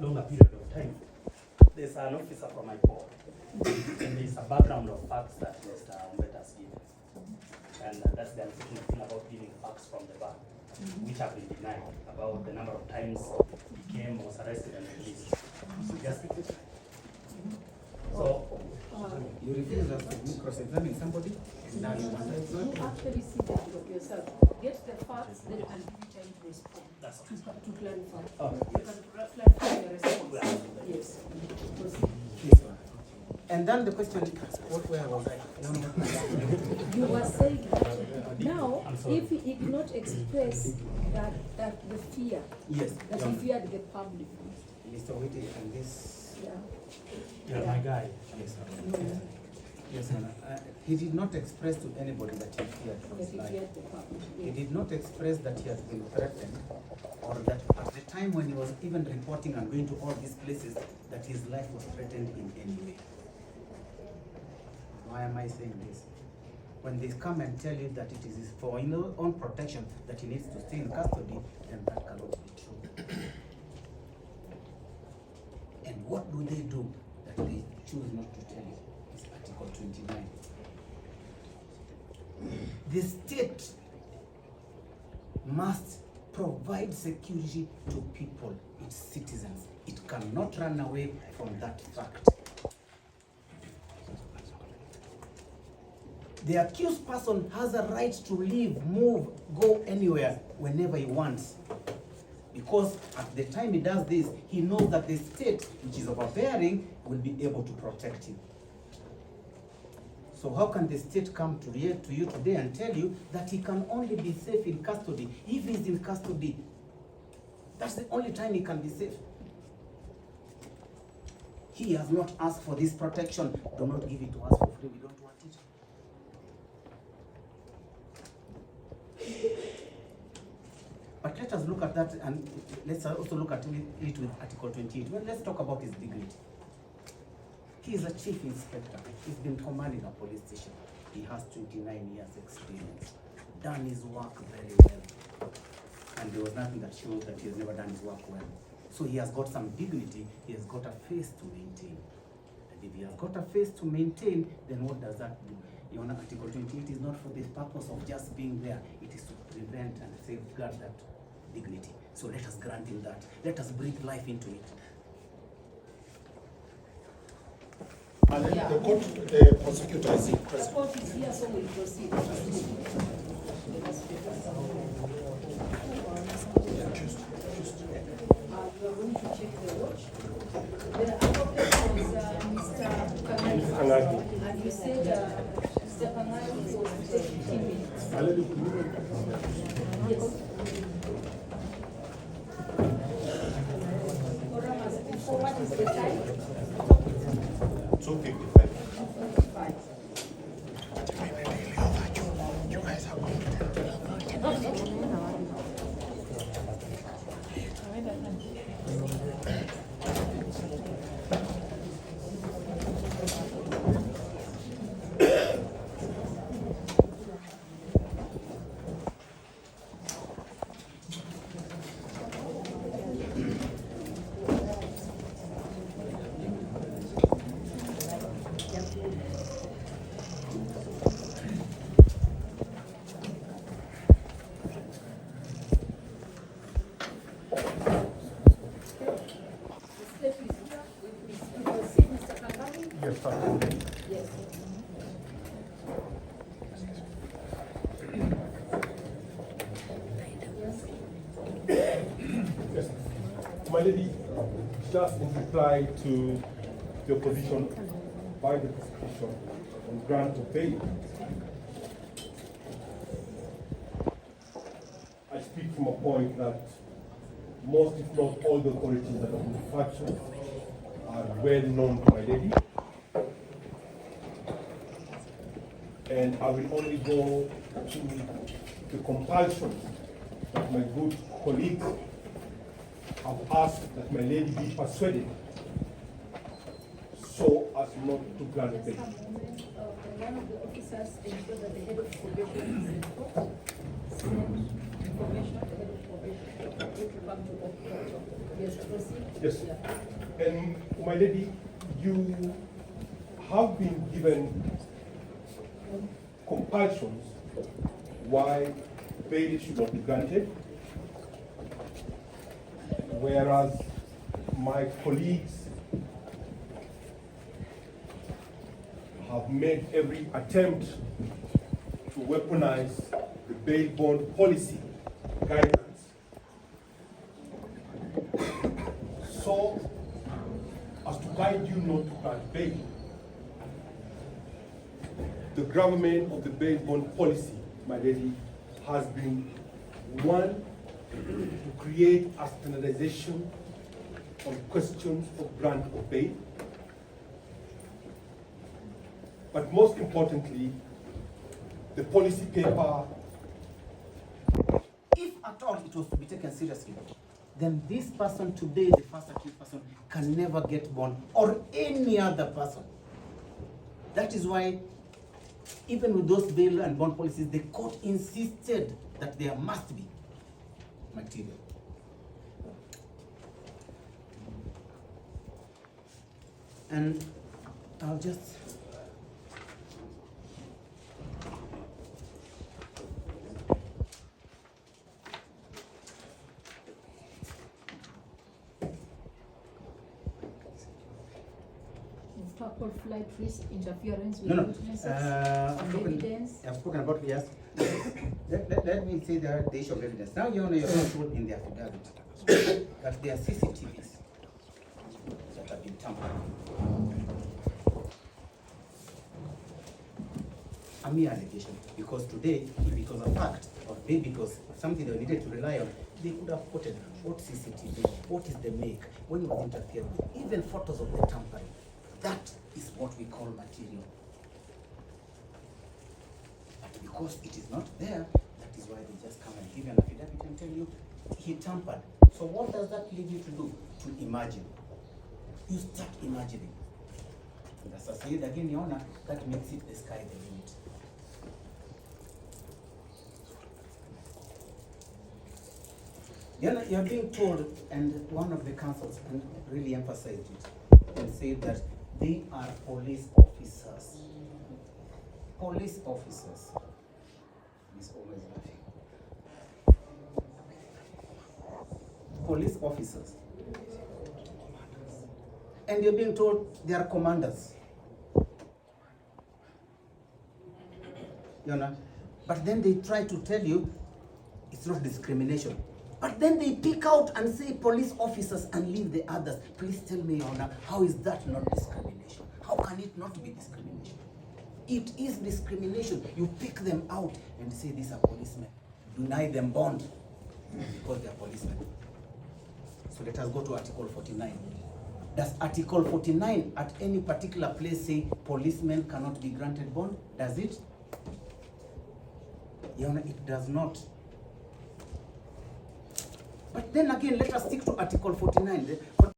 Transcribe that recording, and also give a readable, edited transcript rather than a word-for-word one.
longer period of time. There's an officer from my court, and there's a background of facts that Mr. Umbeta has given. And that's the unfortunate thing about giving facts from the back, which have been denied, about the number of times he came, was arrested, and released. So, you refuse us to cross-examine somebody, and now you want You actually see that yourself. Get the facts, then and give you time to respond. that's To clarify. oh, You can clarify your response. Yes. Proceed. this one. And then the question, where was I? You were saying that now, if he did not express that the fear, Yes. that he feared the public. Mr. Whitty, and this. Yeah. you're my guy. Yes, sir. Yes, sir. He did not express to anybody that he feared for That his he life. feared the public. He did not express that he has been threatened, or that at the time when he was even reporting and going to all these places, that his life was threatened in any way. Why am I saying this? When they come and tell you that it is for his own protection that he needs to stay in custody, then that cannot be true. And what do they do that they choose not to tell you? It's Article 29. The state must provide security to people, its citizens. It cannot run away from that fact. The accused person has a right to leave, move, go anywhere whenever he wants. Because at the time he does this, he knows that the state, which is overbearing, will be able to protect him. So how can the state come to you today and tell you that he can only be safe in custody if he's in custody? That's the only time he can be safe. He has not asked for this protection. Do not give it to us for free. We don't want it. But let us look at that, and let's also look at it with Article 28. Well, let's talk about his dignity. He is a chief inspector. He's been commanding a police station. He has 29 years experience, done his work very well. And there was nothing that shows that he has never done his work well. So he has got some dignity, he has got a face to maintain. And if he has got a face to maintain, then what does that do? Your Honor, Article 28 is not for the purpose of just being there. It is to prevent and safeguard that dignity. So let us grant him that. Let us breathe life into it. And then the court, the prosecutor is The present. court is here, so we'll proceed. We are going to check the watch. The advocate was Mr. Kangari. And you said Mr. Kangari was 15 minutes. Yes. What is the time? 2:55. 5. My lady, just in reply to the opposition by the prosecution on grant of bail, I speak from a point that most, if not all, the authorities that have been referred to are well known to my lady. And I will only go to the compulsion that my good colleagues have asked that my lady be persuaded so as not to grant bail. One of the officers ensured that the head of probation is in court. Information of the head of probation. If you come to Courtroom. Yes, proceed. Yes. Yeah. And my lady, you have been given compulsions why bail should not be granted, whereas my colleagues have made every attempt to weaponize the bail bond policy guidelines so as to guide you not to grant bail. The gravamen of the bail bond policy, my lady, has been one, to create a standardization on questions of grant of bail, but most importantly, the policy paper. If at all it was to be taken seriously, then this person today, the first accused person, can never get bond, or any other person. That is why, even with those bail and bond policies, the court insisted that there must be material. And I'll just Improper flight risk, interference with No. witnesses, I've evidence. spoken about, yes. Let me say the issue of evidence. Now, Your Honor, you're not told in the affidavit that there are CCTVs that have been tampered with. A mere allegation, because today, if it was a fact, or maybe it was something they needed to rely on, they could have quoted what CCTV, what is the make, when it was interfered with, even photos of the tampering. That is what we call material. But because it is not there, that is why they just come and give you an affidavit and tell you he tampered. So what does that lead you to do? To imagine. You start imagining. And as I said again, Your Honor, that makes it the sky the limit. You're being told, and one of the counsels really emphasized it, and said that they are police officers. Police officers. He's always laughing. Police officers. And you're being told they are commanders. You know? But then they try to tell you it's not discrimination. But then they pick out and say police officers and leave the others. Please tell me, Your Honor, how is that not discrimination? How can it not be discrimination? It is discrimination. You pick them out and say these are policemen. Deny them bond because they are policemen. So let us go to Article 49. Does Article 49 at any particular place say policemen cannot be granted bond? Does it? Your Honor, it does not. But then again, let us stick to Article 49.